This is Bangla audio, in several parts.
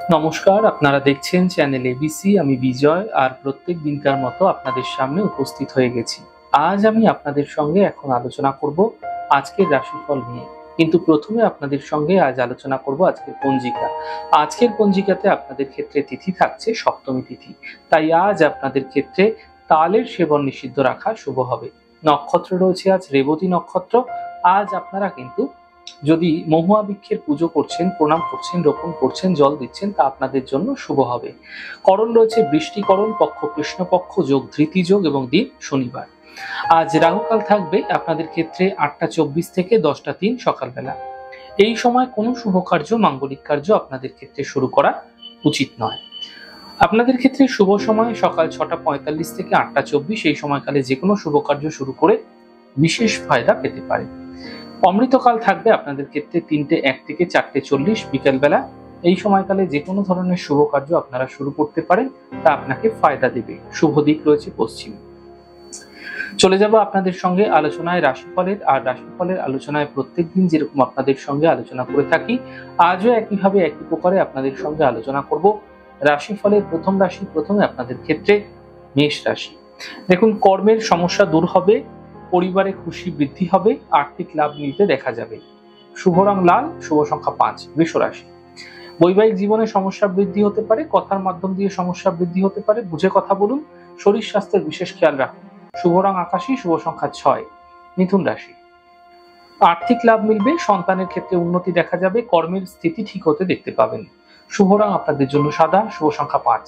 নমস্কার, আপনারা দেখছেন চ্যানেল এবিসি। আমি বিজয়, আর প্রত্যেক দিনকার মতো আপনাদের সামনে উপস্থিত হয়ে গেছি। আজ আমি আপনাদের সঙ্গে এখন আলোচনা করব আজকের রাশিফল নিয়ে। কিন্তু প্রথমে আপনাদের সঙ্গে আজ আলোচনা করব আজকের পঞ্জিকা। আজকের পঞ্জিকাতে আপনাদের ক্ষেত্রে তিথি থাকছে সপ্তমী তিথি, তাই আজ আপনাদের ক্ষেত্রে তালের সেবন নিষিদ্ধ রাখা শুভ হবে। নক্ষত্র রয়েছে আজ রেবতী নক্ষত্র। আজ আপনারা কিন্তু যদি মহুয়া বৃক্ষের পুজো করছেন, প্রণাম করছেন, রোপণ করছেন, জল দিচ্ছেন, তা আপনাদের জন্য শুভ হবে। করণ রয়েছে বৃষ্টিকরণ, পক্ষ কৃষ্ণপক্ষ, যোগ ধৃতি যোগ এবং দিন শনিবার। আজ রাহুকাল থাকবে আপনাদের ক্ষেত্রে 8টা 24 থেকে 10টা 3 সকালবেলা। এই সময় কোনো শুভ কার্য, মাঙ্গলিক কার্য আপনাদের ক্ষেত্রে শুরু করা উচিত নয়। আপনাদের ক্ষেত্রে শুভ সময় সকাল 6টা 45 থেকে 8টা 24, এই সময়কালে যে কোনো শুভ কার্য শুরু করে বিশেষ ফায়দা পেতে পারে। অমৃতকাল থাকবে আপনাদের ক্ষেত্রে 3টে 1 থেকে 4টে 40 বিকেলবেলা। এই সময়কালে যে কোনো ধরনের শুভ কার্য আপনারা শুরু করতে পারেন, তা আপনাকে ফায়দা দেবে। শুভ দিক রয়েছে পশ্চিম। চলে যাব আপনাদের সঙ্গে আলোচনায় রাশিফলের। আর রাশিফলের আলোচনায় প্রত্যেকদিন যেরকম আপনাদের সঙ্গে আলোচনা করে থাকি, আজও একইভাবে একই প্রকারে আপনাদের সঙ্গে আলোচনা করব রাশিফলের প্রথম রাশি। প্রথমে আপনাদের ক্ষেত্রে মেষ রাশি। দেখুন, কর্মের সমস্যা দূর হবে, পরিবারে খুশি বৃদ্ধি হবে, আর্থিক লাভ মিলতে দেখা যাবে। শুভ রং লাল, শুভ সংখ্যা 5। বৃষ রাশি। বৈবাহিক জীবনে সমস্যা বৃদ্ধি হতে পারে, কথার মাধ্যম দিয়ে সমস্যা বৃদ্ধি হতে পারে, বুঝে কথা বলুন। শরীর স্বাস্থ্যের বিশেষ খেয়াল রাখুন। শুভ রং আকাশী, শুভ সংখ্যা 6। মিথুন রাশি। আর্থিক লাভ মিলবে, সন্তানের ক্ষেত্রে উন্নতি দেখা যাবে, কর্মের স্থিতি ঠিক হতে দেখতে পাবেন। শুভ রং আপনাদের জন্য সাদা, শুভ সংখ্যা 5।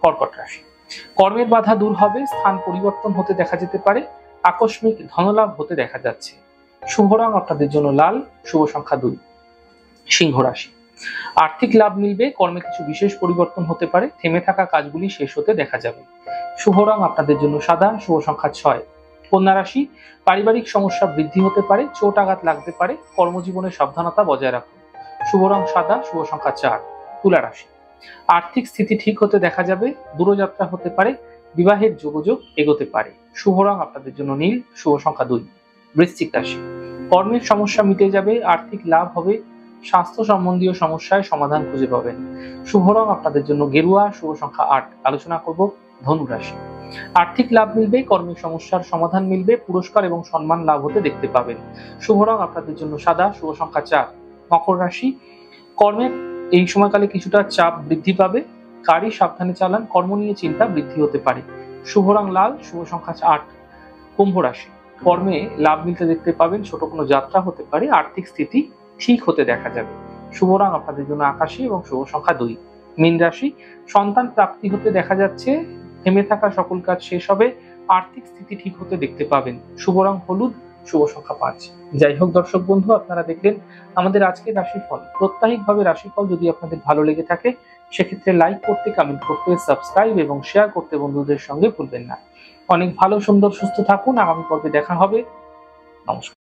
কর্কট রাশি। কর্মের বাধা দূর হবে, স্থান পরিবর্তন হতে দেখা যেতে পারে, আকস্মিক ধনলাভ হতে দেখা যাচ্ছে। শুভ রং আপনাদের জন্য লাল, শুভ সংখ্যা 2। সিংহ রাশি। আর্থিক লাভ মিলবে, কর্মে কিছু বিশেষ পরিবর্তন হতে পারে, থেমে থাকা কাজগুলি শেষ হতে দেখা যাবে। শুভ রং আপনাদের জন্য সাদা, শুভ সংখ্যা 6। কন্যা রাশি। পারিবারিক সমস্যা বৃদ্ধি হতে পারে, চোট আঘাত লাগতে পারে, কর্মজীবনে সাবধানতা বজায় রাখুন। শুভ রং সাদা, শুভ সংখ্যা 4। তুলা রাশি। আর্থিক স্থিতি ঠিক হতে দেখা যাবে, দূরযাত্রা হতে পারে, বিবাহের যোগাযোগ এগোতে পারে। শুভ রং আপনাদের জন্য নীল, শুভ সংখ্যা 2। বৃশ্চিক রাশি। কর্মের সমস্যা মিটে যাবে, আর্থিক লাভ হবে, স্বাস্থ্য সম্বন্ধীয় সমস্যায় সমাধান খুঁজে পাবেন। শুভ রং আপনাদের জন্য গেরুয়া, শুভ সংখ্যা 8। আলোচনা করব ধনু রাশি। আর্থিক লাভ মিলবে, কর্মের সমস্যার সমাধান মিলবে, পুরস্কার এবং সম্মান লাভ হতে দেখতে পাবেন। শুভ রং আপনাদের জন্য সাদা, শুভ সংখ্যা 4। মকর রাশি। কর্মের এই সময়কালে কিছুটা চাপ বৃদ্ধি পাবে, গাড়ি সাবধানে চালান, কর্ম নিয়ে চিন্তা বৃদ্ধি হতে পারে। শুভ রং লাল, শুভ সংখ্যা 8। কুম্ভ রাশি। কর্মে লাভ মিলতে দেখতে পাবেন, ছোট কোনো যাত্রা হতে পারে, আর্থিক স্থিতি ঠিক হতে দেখা যাবে। শুভ রং আপনাদের জন্য আকাশী এবং শুভ সংখ্যা 2। মীন রাশি। সন্তান প্রাপ্তি হতে দেখা যাচ্ছে, থেমে থাকা সকল কাজ শেষ হবে, আর্থিক স্থিতি ঠিক হতে দেখতে পাবেন। শুভ রং হলুদ, শুভ সংখ্যা 5। যাই হোক দর্শক বন্ধু, আপনারা দেখলেন আমাদের আজকের রাশিফল। প্রত্যাহিকভাবে রাশিফল যদি আপনাদের ভালো লেগে থাকে, সেক্ষেত্রে লাইক করতে, কমেন্ট করতে, সাবস্ক্রাইব এবং শেয়ার করতে বন্ধুদের সঙ্গে ভুলবেন না। অনেক ভালো, সুন্দর, সুস্থ থাকুন। আগামী পর্বে দেখা হবে। নমস্কার।